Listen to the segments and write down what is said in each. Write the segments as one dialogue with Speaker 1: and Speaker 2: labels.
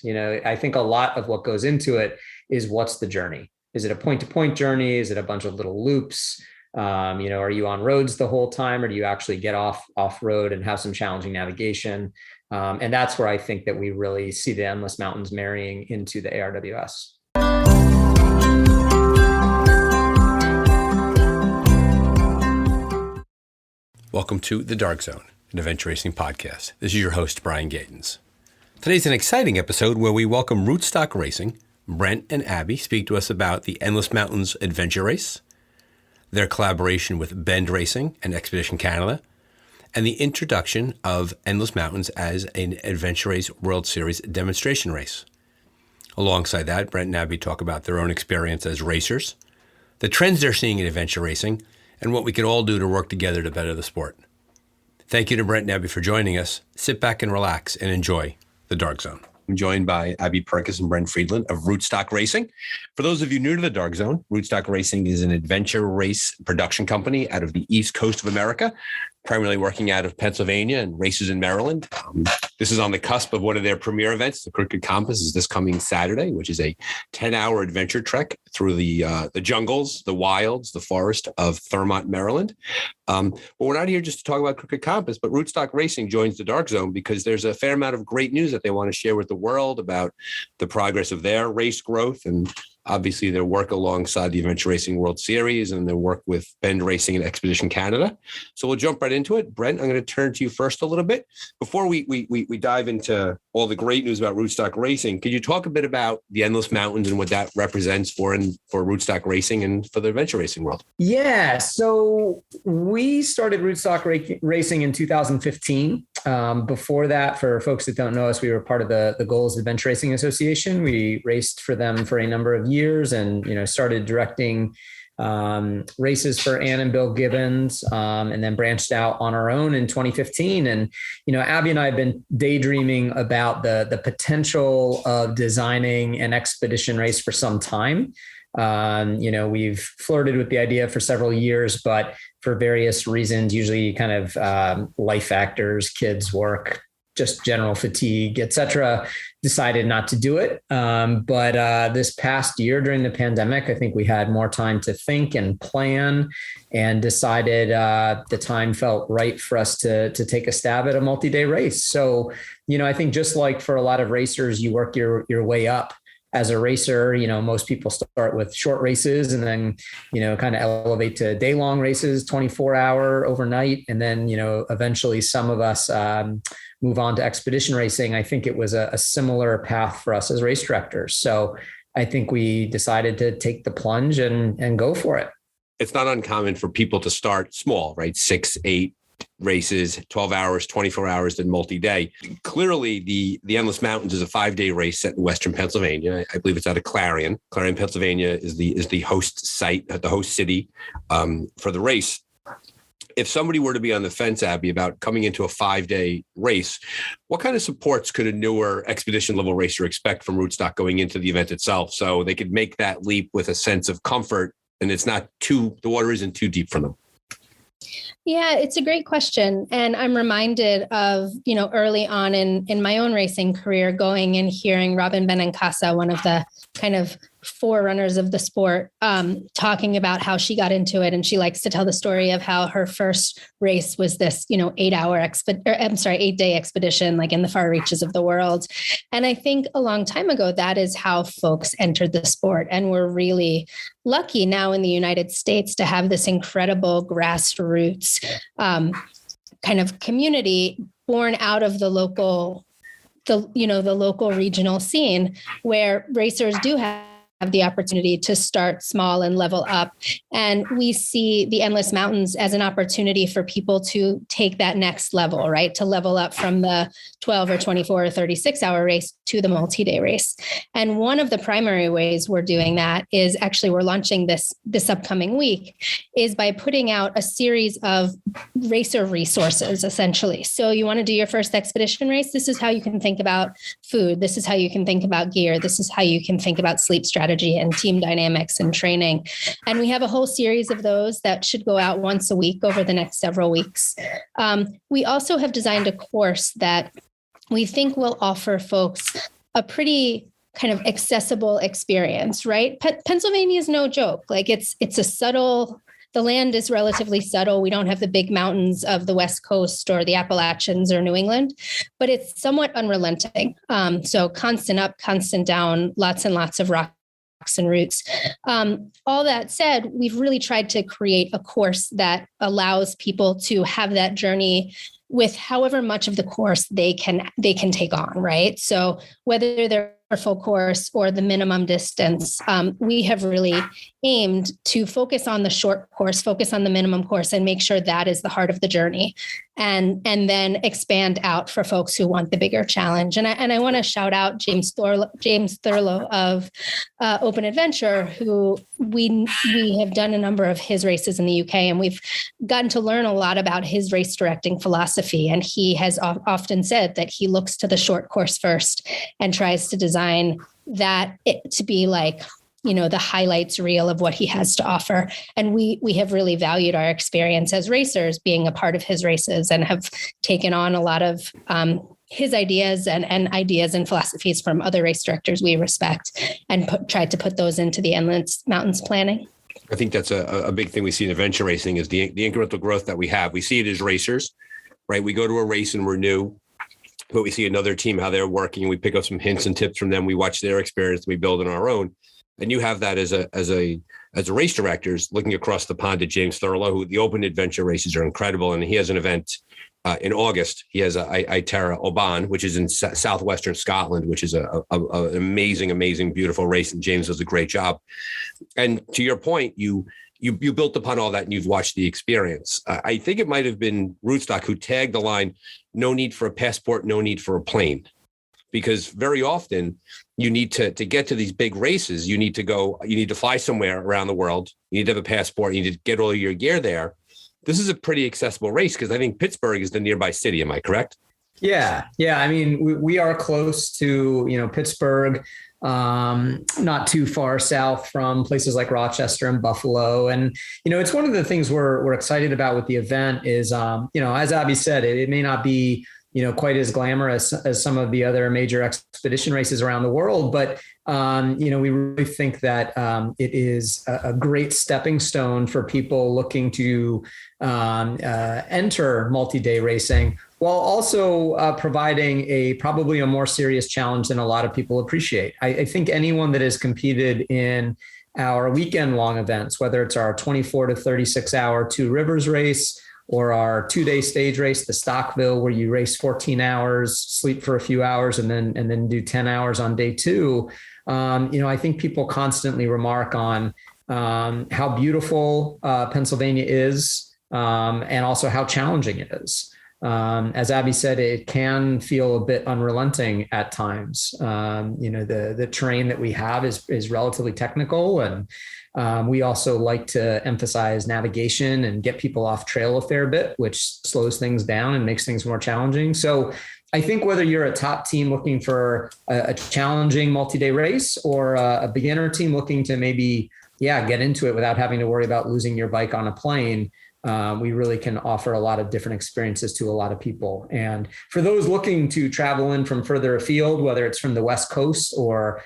Speaker 1: race. I think a lot of what goes into it is what's the journey. Is it a point-to-point journey? Is it a bunch of little loops? Are you on roads the whole time, or do you actually get off road and have some challenging navigation? And that's where I think that we really see the Endless Mountains marrying into the ARWS.
Speaker 2: Welcome to The Dark Zone, an adventure racing podcast. This is your host, Brian Gatens. Today's an exciting episode where we welcome Rootstock Racing. Brent and Abby speak to us about the Endless Mountains Adventure Race, their collaboration with Bend Racing and Expedition Canada, and the introduction of Endless Mountains as an Adventure Race World Series demonstration race. Alongside that, Brent and Abby talk about their own experience as racers, the trends they're seeing in adventure racing, and what we can all do to work together to better the sport. Thank you to Brent and Abby for joining us. Sit back and relax and enjoy The Dark Zone. I'm joined by Abby Perkis and Brent Friedland of Rootstock Racing. For those of you new to the Dark Zone, Rootstock Racing is an adventure race production company out of the East Coast of America, primarily working out of Pennsylvania and races in Maryland. This is on the cusp of one of their premier events. The Crooked Compass is this coming Saturday, which is a 10-hour adventure trek through the jungles, the wilds, the forest of Thurmont, Maryland. But we're not here just to talk about Crooked Compass, but Rootstock Racing joins the Dark Zone because there's a fair amount of great news that they want to share with the world about the progress of their race growth and obviously their work alongside the Adventure Racing World Series and their work with Bend Racing and Expedition Canada. So we'll jump right into it. Brent, I'm going to turn to you first a little bit. Before we dive into all the great news about Rootstock Racing, could you talk a bit about the Endless Mountains and what that represents for Rootstock Racing and for the adventure racing world?
Speaker 1: Yeah, so we started Rootstock Racing in 2015. Before that, for folks that don't know us, we were part of the Goals Adventure Racing Association. We raced for them for a number of years and, started directing races for Ann and Bill Gibbons, and then branched out on our own in 2015. And, Abby and I have been daydreaming about the potential of designing an expedition race for some time. We've flirted with the idea for several years, but for various reasons, usually kind of life factors, kids, work, just general fatigue, et cetera, decided not to do it. But this past year during the pandemic, I think we had more time to think and plan and decided the time felt right for us to take a stab at a multi-day race. So, I think just like for a lot of racers, you work your way up. As a racer, most people start with short races and then, kind of elevate to day-long races, 24-hour overnight. And then, eventually some of us move on to expedition racing. I think it was a similar path for us as race directors. So I think we decided to take the plunge and go for it.
Speaker 2: It's not uncommon for people to start small, right? 6, 8 races, 12 hours, 24 hours, then multi-day. Clearly, the Endless Mountains is a 5-day race set in Western Pennsylvania. I believe it's out of Clarion. Clarion, Pennsylvania is the host site, the host city for the race. If somebody were to be on the fence, Abby, about coming into a 5-day race, what kind of supports could a newer expedition level racer expect from Rootstock going into the event itself so they could make that leap with a sense of comfort and the water isn't too deep for them?
Speaker 3: Yeah, it's a great question. And I'm reminded of, early on in my own racing career, going and hearing Robin Benincasa, one of the kind of forerunners of the sport, talking about how she got into it. And she likes to tell the story of how her first race was this, 8-day expedition, like in the far reaches of the world. And I think a long time ago, that is how folks entered the sport. And we're really lucky now in the United States to have this incredible grassroots kind of community born out of the local regional scene where racers do have the opportunity to start small and level up. And we see the Endless Mountains as an opportunity for people to take that next level, right? To level up from the 12 or 24 or 36-hour race to the multi-day race. And one of the primary ways we're doing that is actually we're launching this upcoming week is by putting out a series of racer resources, essentially. So you want to do your first expedition race. This is how you can think about food. This is how you can think about gear. This is how you can think about sleep strategy and team dynamics and training. And we have a whole series of those that should go out once a week over the next several weeks. We also have designed a course that we think will offer folks a pretty kind of accessible experience, right? Pennsylvania is no joke. Like it's a subtle, the land is relatively subtle. We don't have the big mountains of the West Coast or the Appalachians or New England, but it's somewhat unrelenting. So constant up, constant down, lots and lots of rocks and roots. All that said, we've really tried to create a course that allows people to have that journey with however much of the course they can take on, right? So whether they're full course or the minimum distance, we have really aimed to focus on the short course, focus on the minimum course, and make sure that is the heart of the journey, and then expand out for folks who want the bigger challenge. And I want to shout out James Thurlow of Open Adventure, who we have done a number of his races in the UK, and we've gotten to learn a lot about his race directing philosophy. And he has often said that he looks to the short course first and tries to design that to be like, the highlights reel of what he has to offer. And we have really valued our experience as racers being a part of his races, and have taken on a lot of his ideas and ideas and philosophies from other race directors we respect, and tried to put those into the Endless Mountains planning.
Speaker 2: I think that's a big thing we see in adventure racing is the incremental growth that we have. We see it as racers, right? We go to a race and we're new, but we see another team, how they're working, and we pick up some hints and tips from them. We watch their experience, we build on our own. And you have that as a race directors looking across the pond at James Thurlow, who the Open Adventure races are incredible. And he has an event in August. He has Itera Oban, which is in southwestern Scotland, which is an amazing, beautiful race. And James does a great job. And to your point, you built upon all that and you've watched the experience. I think it might have been Rootstock who tagged the line, no need for a passport, no need for a plane. Because very often you need to get to these big races, you need to fly somewhere around the world. You need to have a passport. You need to get all your gear there. This is a pretty accessible race because I think Pittsburgh is the nearby city. Am I correct?
Speaker 1: Yeah. I mean, we are close to, Pittsburgh, not too far south from places like Rochester and Buffalo. And, it's one of the things we're excited about with the event is, as Abby said, it may not be, quite as glamorous as some of the other major expedition races around the world. But, we really think that it is a great stepping stone for people looking to enter multi-day racing, while also providing probably a more serious challenge than a lot of people appreciate. I think anyone that has competed in our weekend-long events, whether it's our 24 to 36-hour Two Rivers race, or our 2-day stage race, the Stockville, where you race 14 hours, sleep for a few hours, and then do 10 hours on day two. I think people constantly remark on how beautiful Pennsylvania is, and also how challenging it is. As Abby said, it can feel a bit unrelenting at times. The terrain that we have is relatively technical, and we also like to emphasize navigation and get people off trail a fair bit, which slows things down and makes things more challenging. So I think whether you're a top team looking for a challenging multi-day race, or a beginner team looking to maybe, get into it without having to worry about losing your bike on a plane, we really can offer a lot of different experiences to a lot of people. And for those looking to travel in from further afield, whether it's from the West Coast or,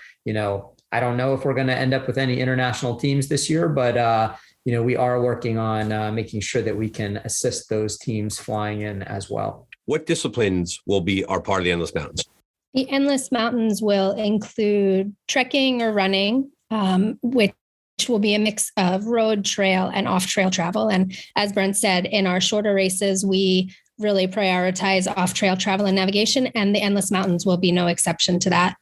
Speaker 1: I don't know if we're going to end up with any international teams this year, but, we are working on making sure that we can assist those teams flying in as well.
Speaker 2: What disciplines are part of the Endless Mountains?
Speaker 3: The Endless Mountains will include trekking or running, which will be a mix of road, trail, and off-trail travel. And as Brent said, in our shorter races, we really prioritize off-trail travel and navigation, and the Endless Mountains will be no exception to that.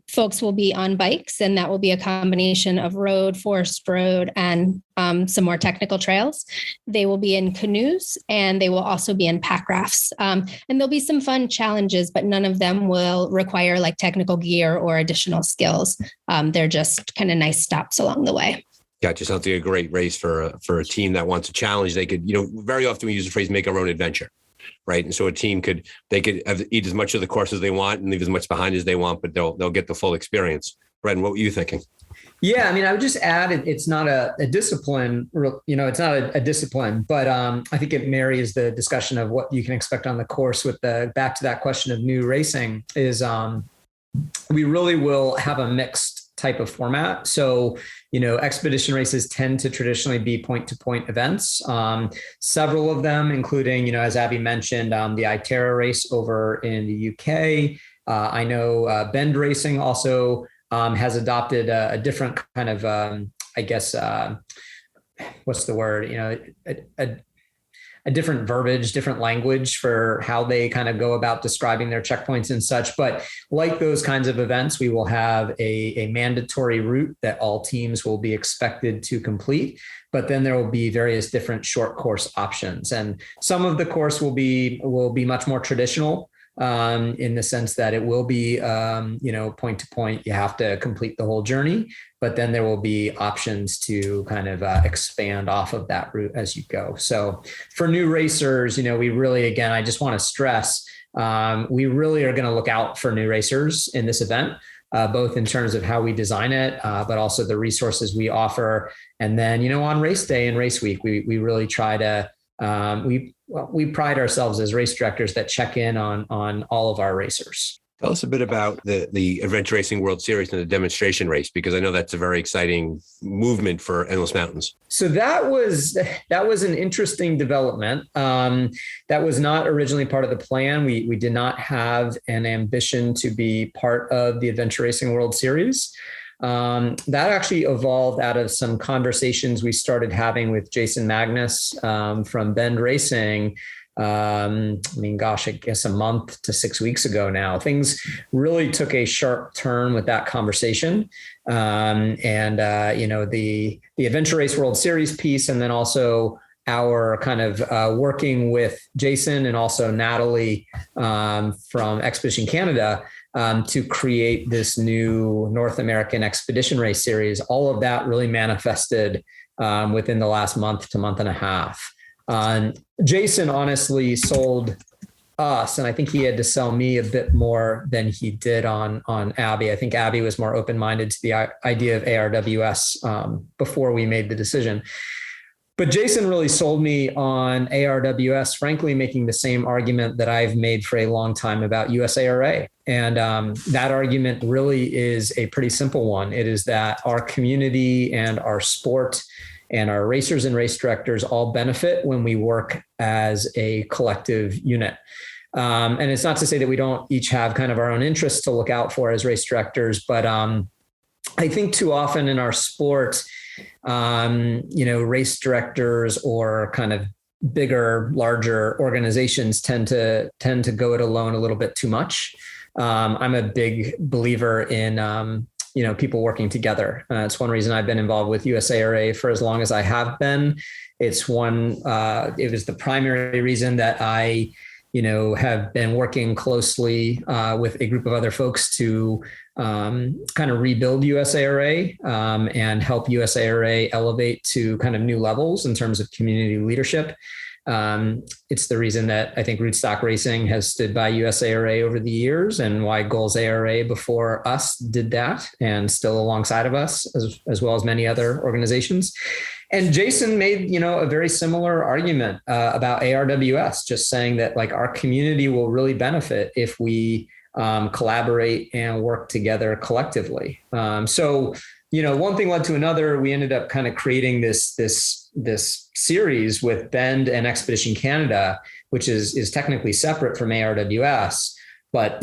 Speaker 3: Folks will be on bikes, and that will be a combination of road, forest road, and some more technical trails. They will be in canoes, and they will also be in pack rafts. And there'll be some fun challenges, but none of them will require like technical gear or additional skills. They're just kind of nice stops along the way.
Speaker 2: Gotcha. Sounds like a great race for a team that wants a challenge. They could, very often we use the phrase "make our own adventure," right? And so a team could eat as much of the course as they want and leave as much behind as they want, but they'll get the full experience. Brendan, what were you thinking?
Speaker 1: Yeah, I mean, I would just add it's not a discipline. It's not a discipline, but I think it marries the discussion of what you can expect on the course with back to that question of new racing is. we really will have a mixed type of format. So, expedition races tend to traditionally be point-to-point events. Several of them, including, as Abby mentioned, the ITERA race over in the UK. I know Bend Racing also has adopted a different kind of, what's the word? A different verbiage, different language for how they kind of go about describing their checkpoints and such. But like those kinds of events, we will have a mandatory route that all teams will be expected to complete. But then there will be various different short course options. And some of the course will be much more traditional, in the sense that it will be, point to point. You have to complete the whole journey, but then there will be options to kind of expand off of that route as you go. So for new racers, we really, again, I just want to stress, we really are going to look out for new racers in this event, both in terms of how we design it, but also the resources we offer. And then, on race day and race week, we really try to, we pride ourselves as race directors that check in on all of our racers.
Speaker 2: Tell us a bit about the Adventure Racing World Series and the demonstration race, because I know that's a very exciting movement for Endless Mountains.
Speaker 1: So that was an interesting development. That was not originally part of the plan. We did not have an ambition to be part of the Adventure Racing World Series. That actually evolved out of some conversations we started having with Jason Magnus from Bend Racing. I guess a month to 6 weeks ago now. Things really took a sharp turn with that conversation. The Adventure Race World Series piece, and then also our kind of working with Jason and also Natalie from Expedition Canada to create this new North American Expedition Race Series. All of that really manifested within the last month to month and a half. Jason honestly sold us, and I think he had to sell me a bit more than he did on Abby. I think Abby was more open-minded to the idea of ARWS before we made the decision. But Jason really sold me on ARWS, frankly, making the same argument that I've made for a long time about USARA. And that argument really is a pretty simple one. It is that our community and our sport and our racers and race directors all benefit when we work as a collective unit. And it's not to say that we don't each have kind of our own interests to look out for as race directors, but I think too often in our sport, race directors or kind of bigger, larger organizations tend to go it alone a little bit too much. I'm a big believer in, people working together. It's one reason I've been involved with USARA for as long as I have been. It was the primary reason that I, have been working closely with a group of other folks to kind of rebuild USARA and help USARA elevate to kind of new levels in terms of community leadership. It's the reason that I think Rootstock Racing has stood by USARA over the years, and why Goals ARA before us did that and still alongside of us, as well as many other organizations. And Jason made, a very similar argument about ARWS, just saying that like our community will really benefit if we collaborate and work together collectively. So one thing led to another. We ended up kind of creating this series with Bend and Expedition Canada, which is technically separate from ARWS. But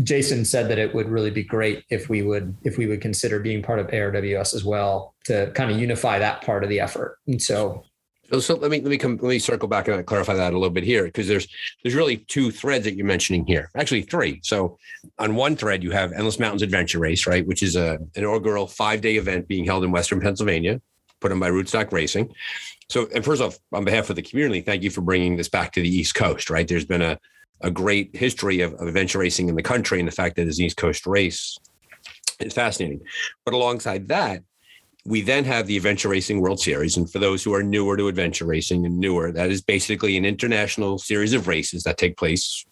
Speaker 1: Jason said that it would really be great if we would consider being part of ARWS as well to kind of unify that part of the effort. And so
Speaker 2: let me circle back and clarify that a little bit here, because there's really two threads that you're mentioning here, actually three. So on one thread, you have Endless Mountains Adventure Race, right, which is an inaugural 5-day event being held in Western Pennsylvania, put on by Rootstock Racing. So, and first off, on behalf of the community, thank you for bringing this back to the East Coast, right? There's been a great history of adventure racing in the country, and the fact that it's an East Coast race is fascinating. But alongside that, we then have the Adventure Racing World Series. And for those who are newer to adventure racing and newer, that is basically an international series of races that take place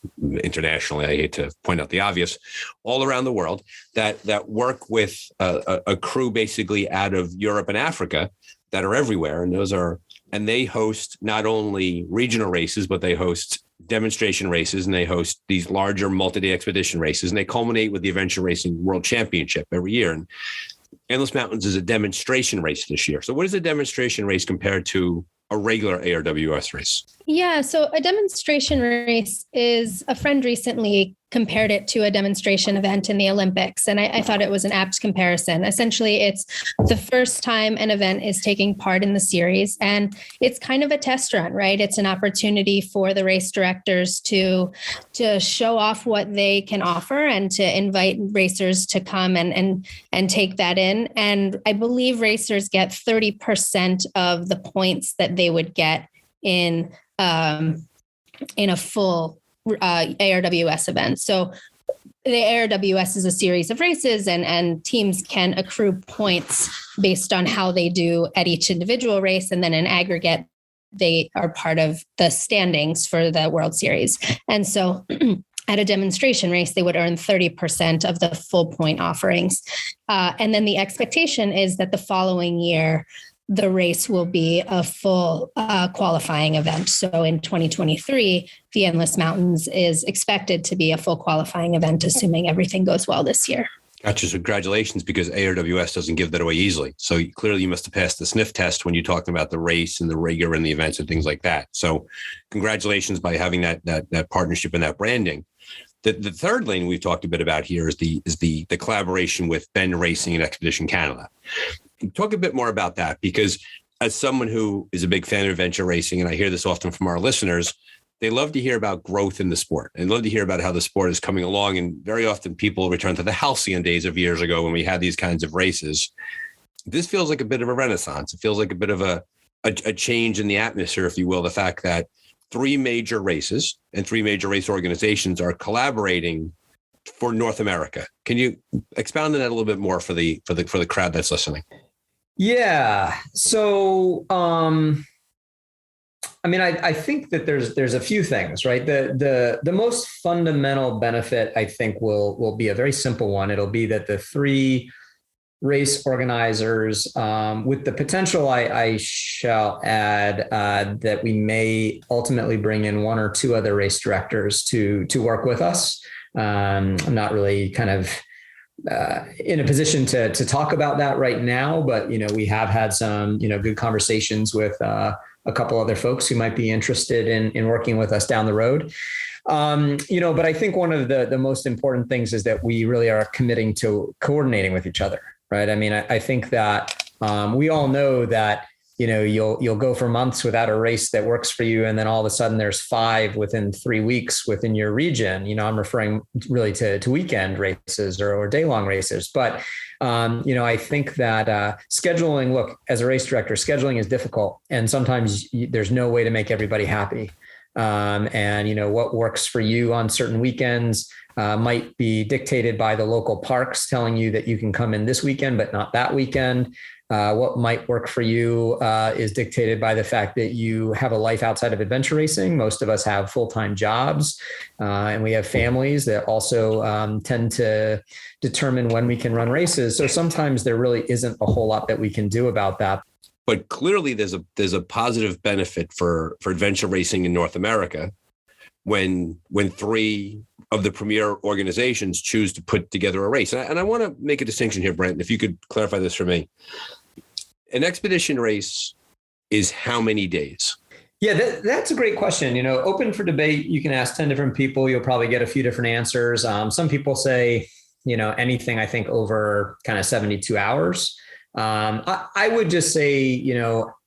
Speaker 2: internationally. I hate to point out the obvious, all around the world that work with a crew basically out of Europe and Africa that are everywhere. And they host not only regional races, but they host demonstration races, and they host these larger multi-day expedition races, and they culminate with the Adventure Racing World Championship every year. And Endless Mountains is a demonstration race this year. So what is a demonstration race compared to a regular ARWS race?
Speaker 3: Yeah, so a demonstration race is, a friend recently compared it to a demonstration event in the Olympics. And I thought it was an apt comparison. Essentially, it's the first time an event is taking part in the series. And it's kind of a test run, right? It's an opportunity for the race directors to show off what they can offer and to invite racers to come and take that in. And I believe racers get 30% of the points that they would get in a full ARWS event. So the ARWS is a series of races, and teams can accrue points based on how they do at each individual race. And then in aggregate, they are part of the standings for the World Series. And so at a demonstration race, they would earn 30% of the full point offerings. And then the expectation is that the following year, the race will be a full qualifying event. So in 2023, the Endless Mountains is expected to be a full qualifying event, assuming everything goes well this year.
Speaker 2: Gotcha. So congratulations, because ARWS doesn't give that away easily. So clearly you must have passed the sniff test when you're talking about the race and the rigor and the events and things like that. So congratulations by having that partnership and that branding. The third lane we've talked a bit about here is the collaboration with Bend Racing and Expedition Canada. Talk a bit more about that, because as someone who is a big fan of adventure racing, and I hear this often from our listeners, they love to hear about growth in the sport and love to hear about how the sport is coming along. And very often people return to the halcyon days of years ago when we had these kinds of races. This feels like a bit of a renaissance. It feels like a bit of a change in the atmosphere, if you will, the fact that three major races and three major race organizations are collaborating for North America. Can you expound on that a little bit more for the crowd that's listening?
Speaker 1: Yeah. So, I think that there's a few things, right? The most fundamental benefit, I think, will be a very simple one. It'll be that the three race organizers, with the potential, I shall add, that we may ultimately bring in one or two other race directors to work with us. I'm not really kind of in a position to talk about that right now, but we have had some good conversations with a couple other folks who might be interested in working with us down the road. But I think one of the most important things is that we really are committing to coordinating with each other, right? I mean, I think that we all know that you'll go for months without a race that works for you, and then all of a sudden there's 5 within 3 weeks within your region. I'm referring really to weekend races or day-long races. But I think that scheduling, look, as a race director, scheduling is difficult, and sometimes there's no way to make everybody happy. And what works for you on certain weekends might be dictated by the local parks telling you that you can come in this weekend, but not that weekend. What might work for you is dictated by the fact that you have a life outside of adventure racing. Most of us have full-time jobs, and we have families that also tend to determine when we can run races. So sometimes there really isn't a whole lot that we can do about that.
Speaker 2: But clearly there's a positive benefit for adventure racing in North America when three of the premier organizations choose to put together a race. And I want to make a distinction here, Brent, if you could clarify this for me. An expedition race is how many days?
Speaker 1: Yeah, that's a great question. Open for debate. You can ask 10 different people. You'll probably get a few different answers. Some people say, anything, I think, over kind of 72 hours. I would just say,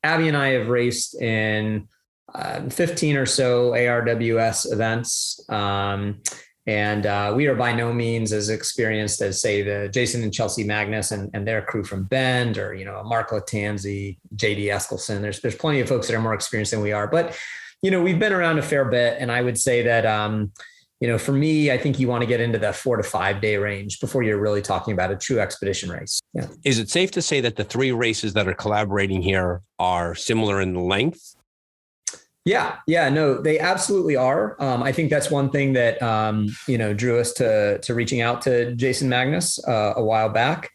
Speaker 1: Abby and I have raced in 15 or so ARWS events. And we are by no means as experienced as, say, the Jason and Chelsea Magnus and their crew from Bend, or, Mark Latanzi, JD Eskelson. There's plenty of folks that are more experienced than we are. But, we've been around a fair bit. And I would say that, for me, I think you want to get into the 4 to 5 day range before you're really talking about a true expedition race. Yeah.
Speaker 2: Is it safe to say that the three races that are collaborating here are similar in length?
Speaker 1: Yeah, no, they absolutely are. I think that's one thing that, drew us to reaching out to Jason Magnus a while back.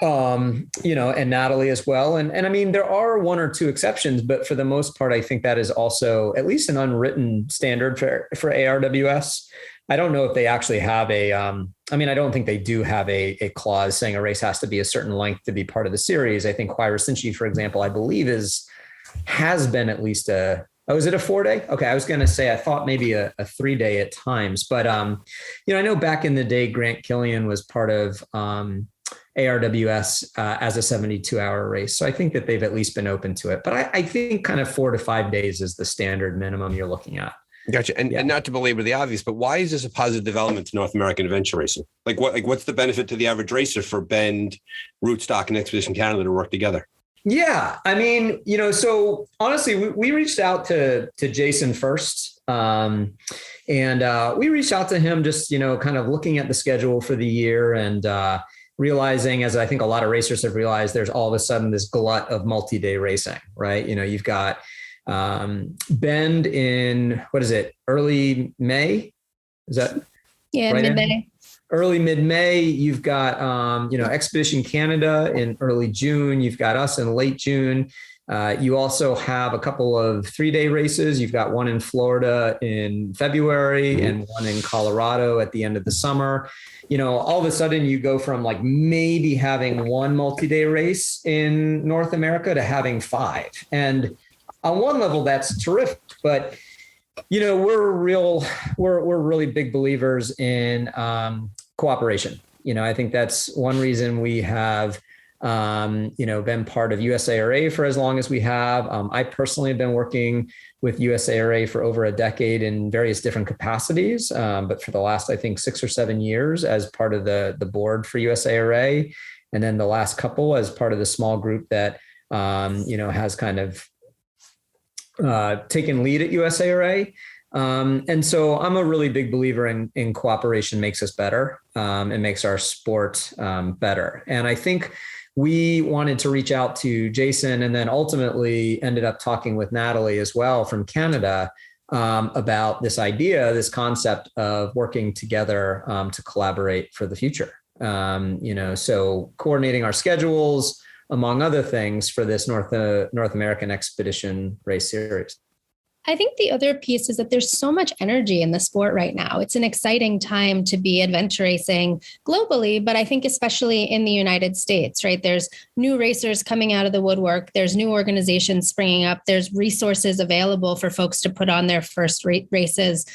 Speaker 1: And Natalie as well. And I mean, there are one or two exceptions, but for the most part, I think that is also at least an unwritten standard for ARWS. I don't know if they actually have I don't think they do have a clause saying a race has to be a certain length to be part of the series. I think Huayra, for example, I believe has been at least is it a 4-day? Okay. I was going to say, I thought maybe a 3-day at times, but, I know back in the day, Grant Killian was part of, ARWS as a 72-hour race. So I think that they've at least been open to it, but I think kind of 4 to 5 days is the standard minimum you're looking at.
Speaker 2: Gotcha. And not to belabor the obvious, but why is this a positive development to North American adventure racing? What's the benefit to the average racer for Bend, Rootstock, and Expedition Canada to work together?
Speaker 1: Yeah. I mean, so honestly, we reached out to Jason first. And we reached out to him just, kind of looking at the schedule for the year and realizing, as I think a lot of racers have realized, there's all of a sudden this glut of multi-day racing, right? You've got Bend in, what is it? Early May? Is that?
Speaker 3: Yeah,
Speaker 1: right
Speaker 3: mid-May.
Speaker 1: Early mid-May. You've got, Expedition Canada in early June. You've got us in late June. You also have a couple of 3-day races. You've got one in Florida in February and one in Colorado at the end of the summer. All of a sudden you go from like maybe having one multi-day race in North America to having 5. And on one level, that's terrific. But, we're really big believers in cooperation. I think that's one reason we have been part of USARA for as long as we have. I personally have been working with USARA for over a decade in various different capacities, but for the last, I think, 6 or 7 years as part of the board for USARA, and then the last couple as part of the small group that has kind of taken lead at USARA. And so I'm a really big believer in cooperation makes us better. It makes our sport better. And I think we wanted to reach out to Jason and then ultimately ended up talking with Natalie as well from Canada about this idea, this concept of working together to collaborate for the future. So coordinating our schedules, among other things, for this North American Expedition Race Series.
Speaker 3: I think the other piece is that there's so much energy in the sport right now. It's an exciting time to be adventure racing globally, but I think especially in the United States, right? There's new racers coming out of the woodwork. There's new organizations springing up. There's resources available for folks to put on their first races.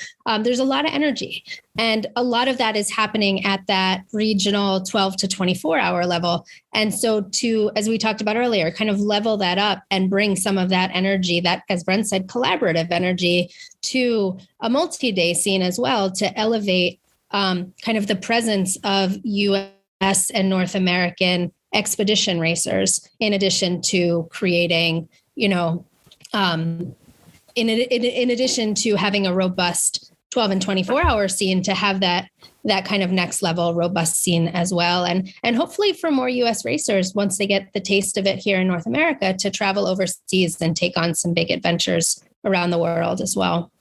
Speaker 3: There's a lot of energy. And a lot of that is happening at that regional 12 to 24 hour level. And so to, as we talked about earlier, kind of level that up and bring some of that energy, that, as Brent said, collaborative energy, to a multi-day scene as well, to elevate kind of the presence of US and North American expedition racers, in addition to creating, in addition to having a robust 12 and 24 hour scene, to have that kind of next level robust scene as well. And hopefully for more US racers, once they get the taste of it here in North America, to travel overseas and take on some big adventures around the world as well.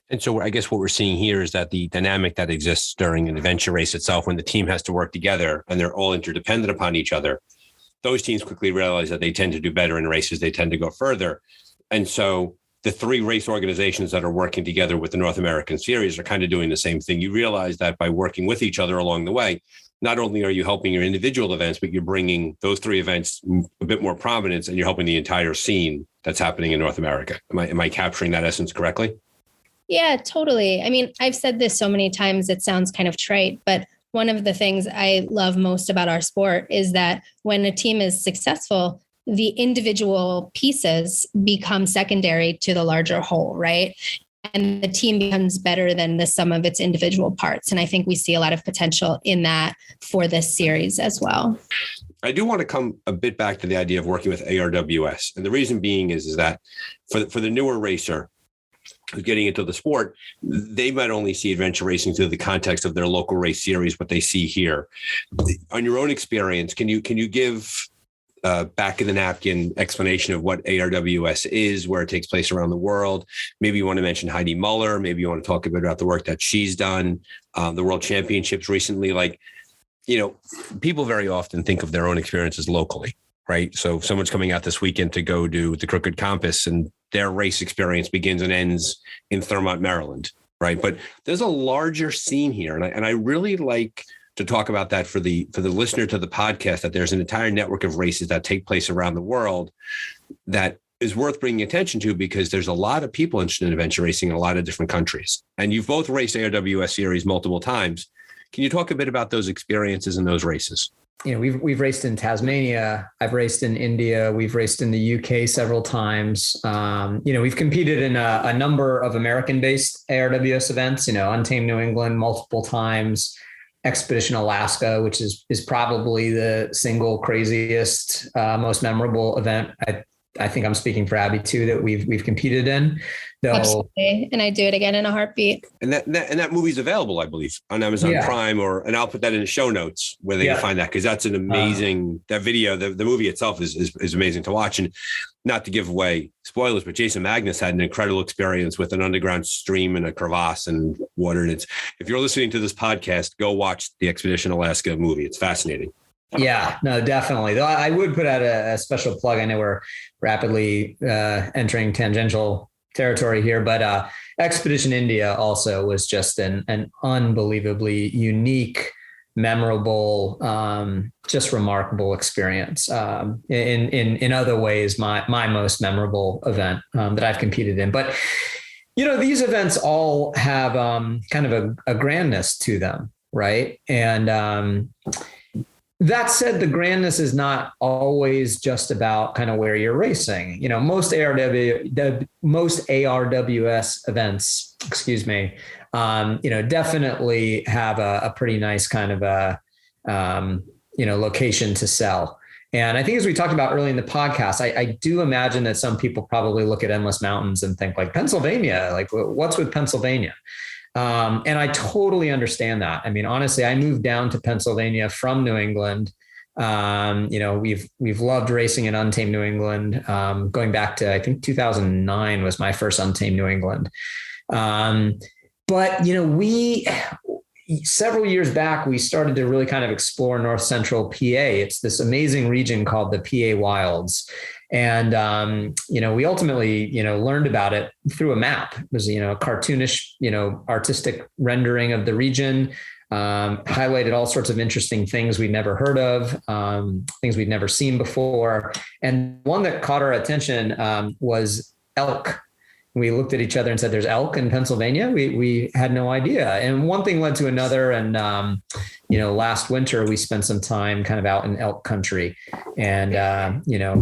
Speaker 2: And so I guess what we're seeing here is that the dynamic that exists during an adventure race itself, when the team has to work together and they're all interdependent upon each other, those teams quickly realize that they tend to do better in races. They tend to go further. And so the 3 race organizations that are working together with the North American Series are kind of doing the same thing. You realize that by working with each other along the way, not only are you helping your individual events, but you're bringing those 3 events a bit more prominence, and you're helping the entire scene that's happening in North America. Am I capturing that essence correctly?
Speaker 3: Yeah, totally. I mean, I've said this so many times, it sounds kind of trite, but one of the things I love most about our sport is that when a team is successful, the individual pieces become secondary to the larger whole, right? And the team becomes better than the sum of its individual parts. And I think we see a lot of potential in that for this series as well.
Speaker 2: I do want to come a bit back to the idea of working with ARWS. And the reason being is that for the newer racer who's getting into the sport, they might only see adventure racing through the context of their local race series, what they see here. On your own experience, can you give back of the napkin explanation of what ARWS is, where it takes place around the world? Maybe you want to mention Heidi Muller. Maybe you want to talk a bit about the work that she's done, the World Championships recently. people very often think of their own experiences locally, right? So if someone's coming out this weekend to go do the Crooked Compass and their race experience begins and ends in Thurmont, Maryland, right? But there's a larger scene here. And I really like to talk about that for the listener to the podcast, that there's an entire network of races that take place around the world that is worth bringing attention to, because there's a lot of people interested in adventure racing in a lot of different countries. And you've both raced ARWS series multiple times. Can you talk a bit about those experiences and those races?
Speaker 1: We've raced in Tasmania. I've raced in India. We've raced in the UK several times. We've competed in a number of American-based ARWS events. Untamed New England multiple times. Expedition Alaska, which is probably the single craziest, most memorable event. I think I'm speaking for Abby too, that we've competed in. Though,
Speaker 3: absolutely, and I do it again in a heartbeat.
Speaker 2: And that movie's available, I believe, on Amazon Prime, and I'll put that in the show notes where they can find that, because that's an amazing that video. The movie itself is amazing to watch, and not to give away spoilers, but Jason Magnus had an incredible experience with an underground stream and a crevasse and water. And if you're listening to this podcast, go watch the Expedition Alaska movie. It's fascinating.
Speaker 1: Yeah, no, definitely. Though I would put out a special plug. I know we're rapidly entering tangential territory here, but Expedition India also was just an unbelievably unique, memorable, just remarkable experience. In other ways, my most memorable event that I've competed in. But these events all have kind of a grandness to them, right? And that said, the grandness is not always just about kind of where you're racing. Most ARWS events, definitely have a pretty nice kind of a, location to sell. And I think, as we talked about early in the podcast, I do imagine that some people probably look at Endless Mountains and think, like, Pennsylvania, like, what's with Pennsylvania? And I totally understand that. I mean, honestly, I moved down to Pennsylvania from New England. We've loved racing in Untamed New England, going back to, I think 2009 was my first Untamed New England. But several years back, we started to really kind of explore North Central PA. It's this amazing region called the PA Wilds. And, we ultimately, learned about it through a map. It was, a cartoonish, artistic rendering of the region, highlighted all sorts of interesting things we'd never heard of, things we'd never seen before. And one that caught our attention was elk. We looked at each other and said, "There's elk in Pennsylvania." We had no idea. And one thing led to another. And, last winter we spent some time kind of out in elk country, and,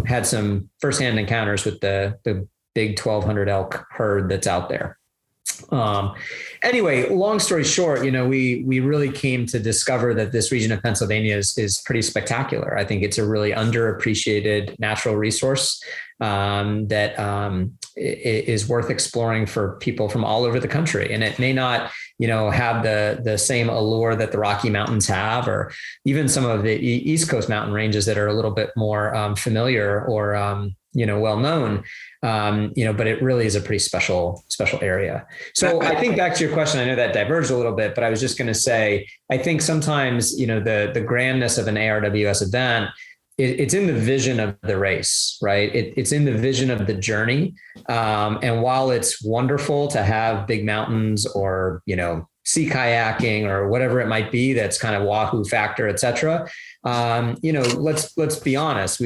Speaker 1: had some firsthand encounters with the big 1,200 elk herd that's out there. Anyway, long story short, we really came to discover that this region of Pennsylvania is pretty spectacular. I think it's a really underappreciated natural resource that is worth exploring for people from all over the country. And it may not, have the same allure that the Rocky Mountains have, or even some of the East Coast mountain ranges that are a little bit more familiar or well known. But it really is a pretty special area. So I think back to your question, I know that diverged a little bit, but I was just going to say, I think sometimes, the grandness of an ARWS event, it's in the vision of the race, right? It's in the vision of the journey. And while it's wonderful to have big mountains or, sea kayaking or whatever it might be, that's kind of wahoo factor, et cetera. Let's be honest.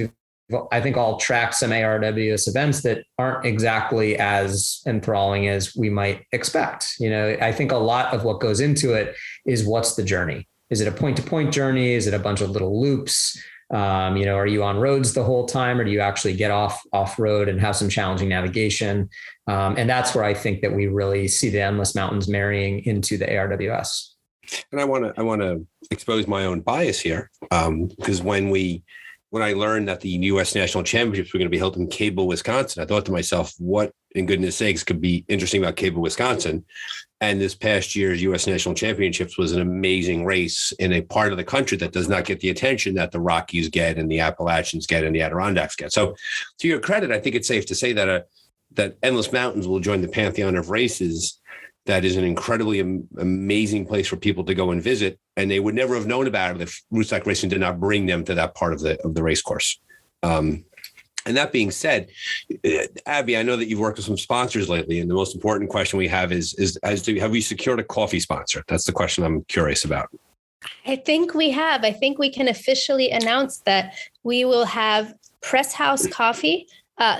Speaker 1: I think all tracked some ARWS events that aren't exactly as enthralling as we might expect. I think a lot of what goes into it is, what's the journey? Is it a point-to-point journey? Is it a bunch of little loops? Are you on roads the whole time, or do you actually get off road and have some challenging navigation? And that's where I think that we really see the Endless Mountains marrying into the ARWS.
Speaker 2: And I want to expose my own bias here, because when I learned that the U.S. National Championships were going to be held in Cable, Wisconsin, I thought to myself, what in goodness sakes could be interesting about Cable, Wisconsin? And this past year's U.S. National Championships was an amazing race in a part of the country that does not get the attention that the Rockies get and the Appalachians get and the Adirondacks get. So to your credit, I think it's safe to say that that Endless Mountains will join the pantheon of races that is an incredibly amazing place for people to go and visit. and they would never have known about it if Rootstock Racing did not bring them to that part of the race course. And that being said, Abby, I know that you've worked with some sponsors lately, and the most important question we have is have we secured a coffee sponsor? That's the question I'm curious about.
Speaker 3: I think we have. I think we can officially announce that we will have Press House Coffee.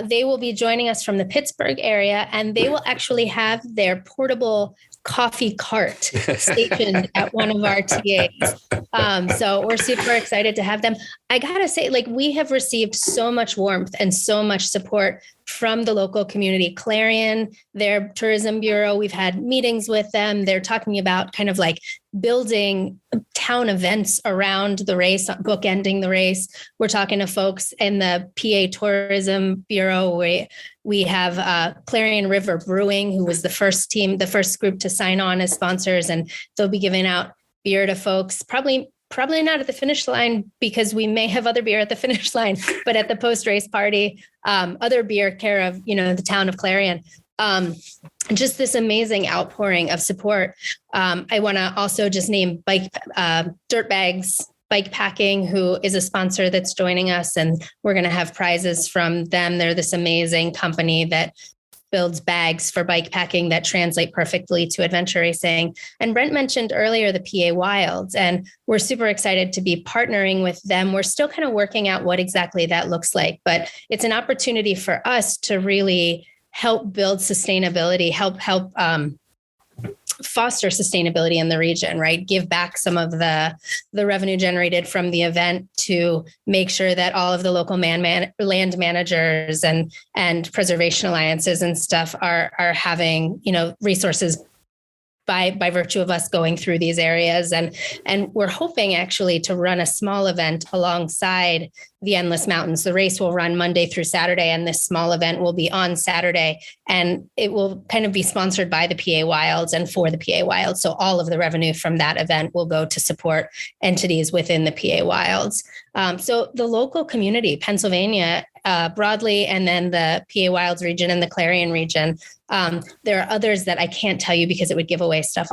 Speaker 3: They will be joining us from the Pittsburgh area, and they will actually have their portable coffee cart stationed at one of our TAs. So we're super excited to have them. I gotta say, like, we have received so much warmth and so much support from the local community. Clarion, their tourism bureau, we've had meetings with them. They're talking about kind of like building town events around the race, bookending the race. We're talking to folks in the PA Tourism Bureau. We have Clarion River Brewing, who was the first group to sign on as sponsors, and they'll be giving out beer to folks, probably not at the finish line, because we may have other beer at the finish line, but at the post-race party, other beer care of, the town of Clarion. Just this amazing outpouring of support. I want to also just name Dirtbags Bike Packing, who is a sponsor that's joining us, and we're going to have prizes from them. They're this amazing company that builds bags for bike packing that translate perfectly to adventure racing. And Brent mentioned earlier the PA Wilds, and we're super excited to be partnering with them. We're still kind of working out what exactly that looks like, but it's an opportunity for us to really help build sustainability, help foster sustainability in the region, right? Give back some of the revenue generated from the event to make sure that all of the local land managers and preservation alliances and stuff are having, resources by virtue of us going through these areas. And we're hoping actually to run a small event alongside the Endless Mountains. The race will run Monday through Saturday, and this small event will be on Saturday, and it will kind of be sponsored by the PA Wilds and for the PA Wilds. So all of the revenue from that event will go to support entities within the PA Wilds. So the local community, Pennsylvania, broadly, and then the PA Wilds region and the Clarion region. There are others that I can't tell you because it would give away stuff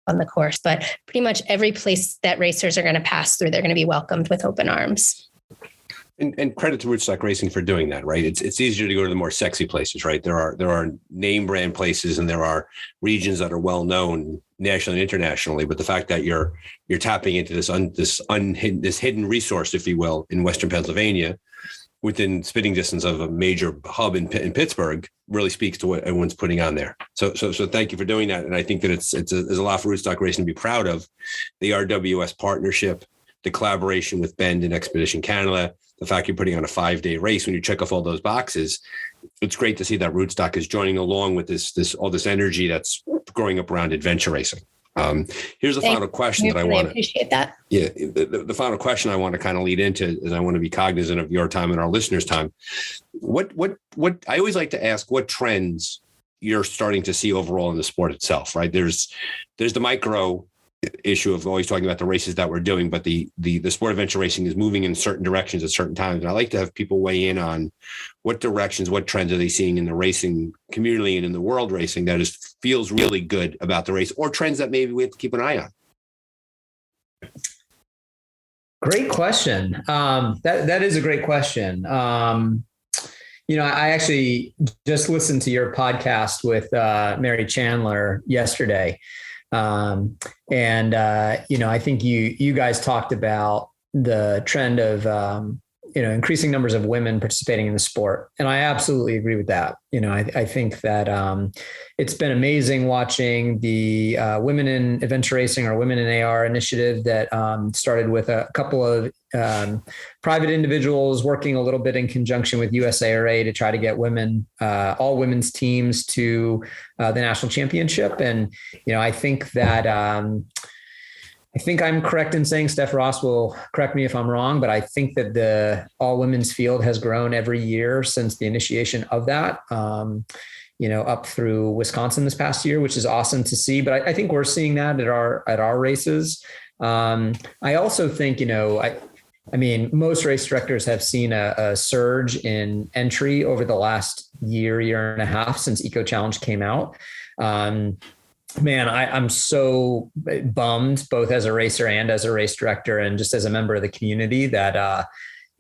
Speaker 3: on the course, but pretty much every place that racers are going to pass through, they're going to be welcomed with open arms.
Speaker 2: And credit to Rootstock Racing for doing that, right? It's easier to go to the more sexy places, right? There are name brand places, and there are regions that are well known nationally and internationally. But the fact that you're tapping into this hidden resource, if you will, in Western Pennsylvania, within spitting distance of a major hub in Pittsburgh, really speaks to what everyone's putting on there. So thank you for doing that. And I think that there's a lot for Rootstock Racing to be proud of. The ARWS partnership, the collaboration with Bend and Expedition Canada, the fact you're putting on a 5-day race. When you check off all those boxes, it's great to see that Rootstock is joining along with all this energy that's growing up around adventure racing. Here's the final question that I want to
Speaker 3: appreciate that.
Speaker 2: Yeah. The final question I want to kind of lead into is I want to be cognizant of your time and our listeners' time. What I always like to ask, what trends you're starting to see overall in the sport itself, right? There's the micro issue of always talking about the races that we're doing, but the sport adventure racing is moving in certain directions at certain times. And I like to have people weigh in on what directions, what trends are they seeing in the racing community and in the world racing that feels really good about the race, or trends that maybe we have to keep an eye on.
Speaker 1: Great question. That is a great question. I actually just listened to your podcast with Mary Chandler yesterday. I think you guys talked about the trend of, increasing numbers of women participating in the sport. And I absolutely agree with that. I think that it's been amazing watching the Women in Adventure Racing or Women in AR initiative that started with a couple of private individuals working a little bit in conjunction with USARA to try to get all women's teams to the national championship. And, I think that I think I'm correct in saying, Steph Ross will correct me if I'm wrong, but I think that the all women's field has grown every year since the initiation of that, up through Wisconsin this past year, which is awesome to see. But I think we're seeing that at our races. I also think, most race directors have seen a surge in entry over the last year and a half since Eco Challenge came out. Man, I'm so bummed, both as a racer and as a race director, and just as a member of the community, that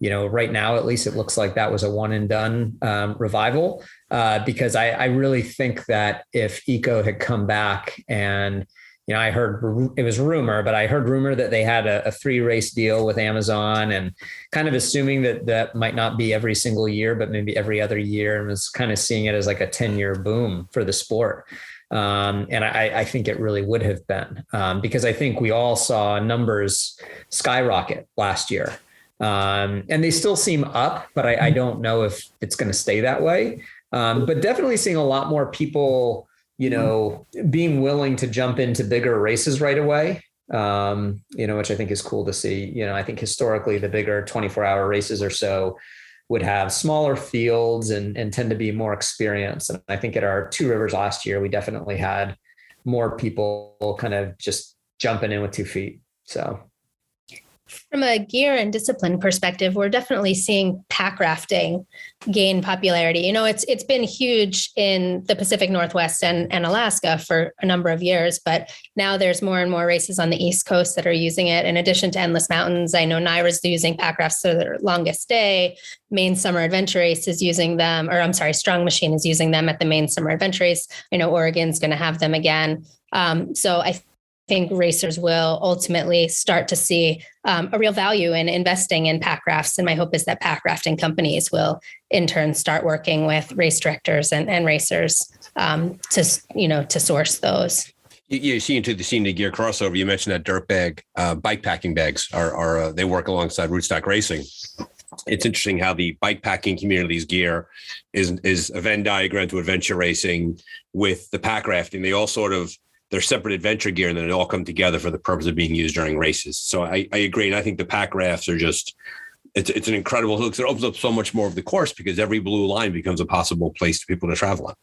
Speaker 1: right now, at least, it looks like that was a one and done revival. Because I really think that if Eco had come back and, I heard it was rumor, but I heard rumor that they had a 3-race deal with Amazon, and kind of assuming that might not be every single year, but maybe every other year, and was kind of seeing it as like a 10-year boom for the sport. And I think it really would have been, because I think we all saw numbers skyrocket last year. And they still seem up, but I don't know if it's going to stay that way. But definitely seeing a lot more people, being willing to jump into bigger races right away, which I think is cool to see. I think historically the bigger 24-hour races or so would have smaller fields and tend to be more experienced. And I think at our Two Rivers last year, we definitely had more people kind of just jumping in with 2 feet. So
Speaker 3: from a gear and discipline perspective, we're definitely seeing pack rafting gain popularity. It's been huge in the Pacific Northwest and Alaska for a number of years, but now there's more and more races on the East Coast that are using it. In addition to Endless Mountains, I know NYRA's using pack rafts for their longest day. Maine Summer Adventure Race is using them, Strong Machine is using them at the Maine Summer Adventure Race. I know Oregon's going to have them again. So I think racers will ultimately start to see a real value in investing in pack rafts. And my hope is that pack rafting companies will in turn start working with race directors and racers to source those.
Speaker 2: You see into the scene of gear crossover. You mentioned that dirt bag, bike packing bags are they work alongside Rootstock Racing. It's interesting how the bike packing community's gear is a Venn diagram to adventure racing with the pack rafting. They all they're separate adventure gear, and then they all come together for the purpose of being used during races. So I agree. And I think the pack rafts are it's an incredible hook. It opens up so much more of the course because every blue line becomes a possible place for people to travel on.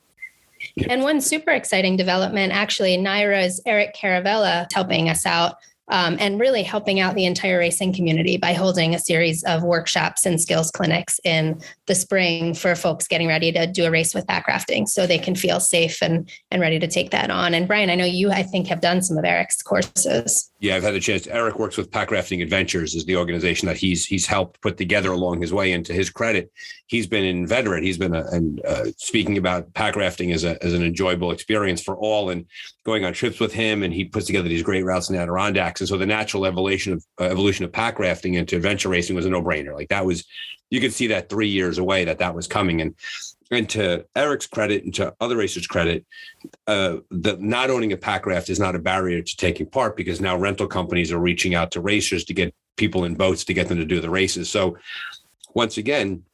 Speaker 3: And one super exciting development, actually, NYRA's Eric Caravella helping us out and really helping out the entire racing community by holding a series of workshops and skills clinics in the spring for folks getting ready to do a race with pack rafting so they can feel safe and ready to take that on. And Brian, I know you, I think, have done some of Eric's courses.
Speaker 2: Yeah, I've had the chance. Eric works with Pack Rafting Adventures, is the organization that he's helped put together along his way. And to his credit, he's been an inveterate. He's been speaking about pack rafting as an enjoyable experience for all, and going on trips with him. And he puts together these great routes in the Adirondacks. And so the natural evolution of pack rafting into adventure racing was a no-brainer. Like that was, you could see that 3 years away that was coming. And to Eric's credit and to other racers' credit, the not owning a pack raft is not a barrier to taking part, because now rental companies are reaching out to racers to get people in boats to get them to do the races. So once again,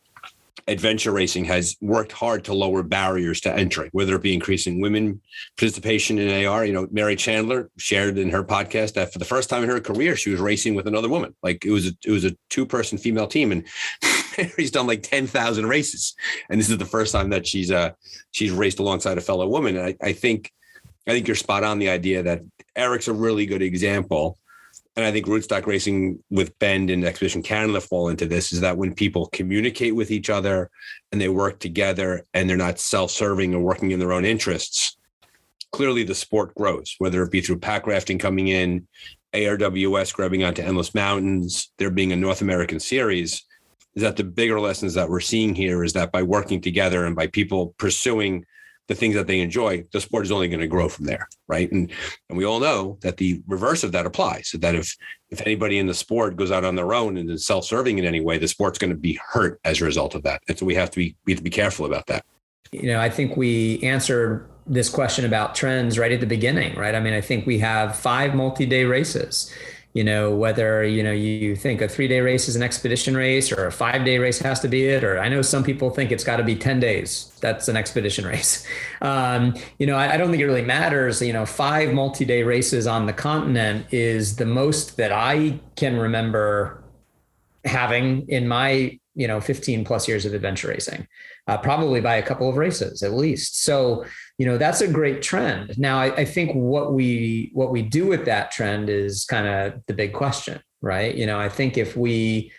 Speaker 2: adventure racing has worked hard to lower barriers to entry, whether it be increasing women participation in AR. Mary Chandler shared in her podcast that for the first time in her career, she was racing with another woman. Like it was a 2-person female team, and Mary's done like 10,000 races, and this is the first time that she's raced alongside a fellow woman. And I think you're spot on the idea that Eric's a really good example. And I think Rootstock Racing with Bend and Expedition Canada fall into this, is that when people communicate with each other and they work together and they're not self-serving or working in their own interests, clearly the sport grows, whether it be through pack rafting coming in, ARWS grabbing onto Endless Mountains, there being a North American series. Is that the bigger lessons that we're seeing here is that by working together and by people pursuing the things that they enjoy, the sport is only going to grow from there, right? And we all know that the reverse of that applies. So that if anybody in the sport goes out on their own and is self-serving in any way, the sport's going to be hurt as a result of that. And so we have to be careful about that.
Speaker 1: I think we answered this question about trends right at the beginning, right? I mean, I think we have 5 multi-day races. Whether, you think a 3-day race is an expedition race or a 5-day race has to be it, or I know some people think it's got to be 10 days. That's an expedition race. I don't think it really matters. 5 multi-day races on the continent is the most that I can remember having in my, 15 plus years of adventure racing, probably by a couple of races at least. So, that's a great trend. Now, I think what we do with that trend is kind of the big question, right? I think if we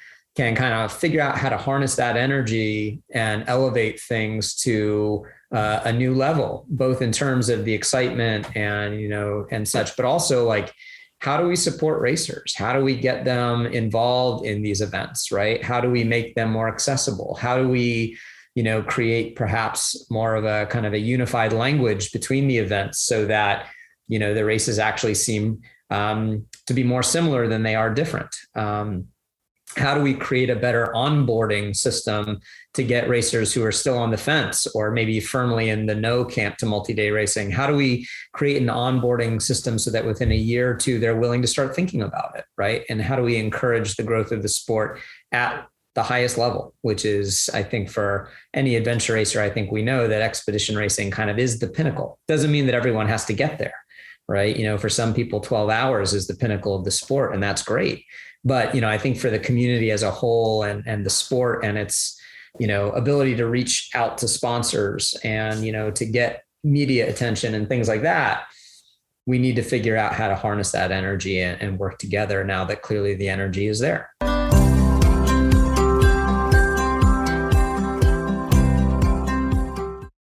Speaker 1: can kind of figure out how to harness that energy and elevate things to a new level, both in terms of the excitement and, and such, but also like, how do we support racers? How do we get them involved in these events, right? How do we make them more accessible? How do we, create perhaps more of a kind of a unified language between the events so that, the races actually seem to be more similar than they are different? How do we create a better onboarding system to get racers who are still on the fence or maybe firmly in the no camp to multi-day racing? How do we create an onboarding system so that within a year or two, they're willing to start thinking about it, right? And how do we encourage the growth of the sport at the highest level, which is, I think, for any adventure racer, I think we know that expedition racing kind of is the pinnacle. Doesn't mean that everyone has to get there, right? For some people, 12 hours is the pinnacle of the sport, and that's great. But, I think for the community as a whole and the sport and its, ability to reach out to sponsors and, to get media attention and things like that, we need to figure out how to harness that energy and work together now that clearly the energy is there.